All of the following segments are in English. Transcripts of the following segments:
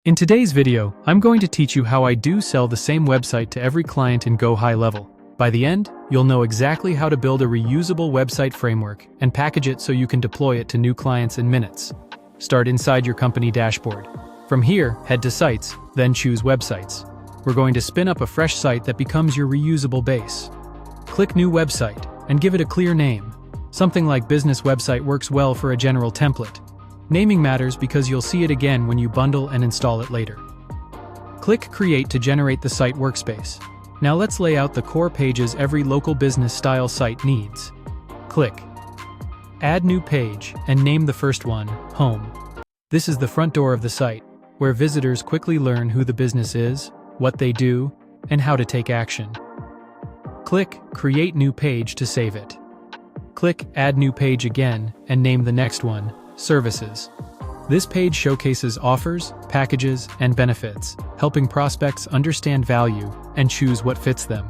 In today's video, I'm going to teach you how I do sell the same website to every client in GoHighLevel. By the end, you'll know exactly how to build a reusable website framework and package it so you can deploy it to new clients in minutes. Start inside your company dashboard. From here, head to Sites, then choose Websites. We're going to spin up a fresh site that becomes your reusable base. Click New Website and give it a clear name. Something like Business Website works well for a general template. Naming matters because you'll see it again when you bundle and install it later. Click Create to generate the site workspace. Now let's lay out the core pages every local business-style site needs. Click Add New Page and name the first one Home. This is the front door of the site, where visitors quickly learn who the business is, what they do, and how to take action. Click Create New Page to save it. Click Add New Page again and name the next one Services. This page showcases offers, packages, and benefits, helping prospects understand value and choose what fits them.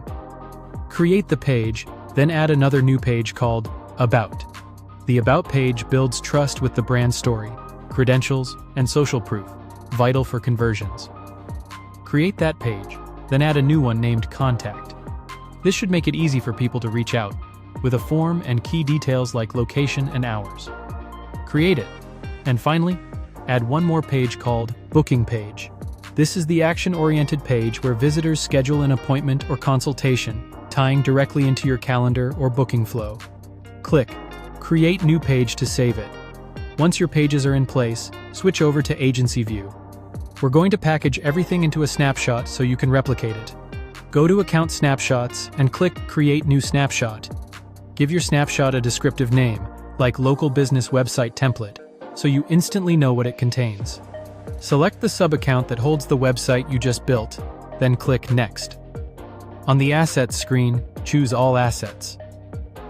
Create the page, then add another new page called About. The About page builds trust with the brand story, credentials, and social proof, vital for conversions. Create that page, then add a new one named Contact. This should make it easy for people to reach out, with a form and key details like location and hours. Create it. And finally, add one more page called Booking Page. This is the action-oriented page where visitors schedule an appointment or consultation, tying directly into your calendar or booking flow. Click Create New Page to save it. Once your pages are in place, switch over to Agency View. We're going to package everything into a snapshot so you can replicate it. Go to Account Snapshots and click Create New Snapshot. Give your snapshot a descriptive name, like Local Business Website Template, so you instantly know what it contains. Select the sub-account that holds the website you just built, then click Next. On the Assets screen, choose All Assets.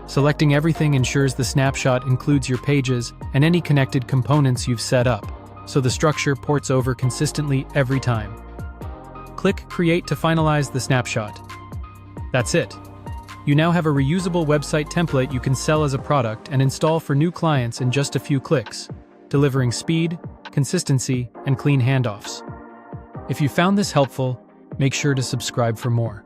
Selecting everything ensures the snapshot includes your pages and any connected components you've set up, so the structure ports over consistently every time. Click Create to finalize the snapshot. That's it. You now have a reusable website template you can sell as a product and install for new clients in just a few clicks, delivering speed, consistency, and clean handoffs. If you found this helpful, make sure to subscribe for more.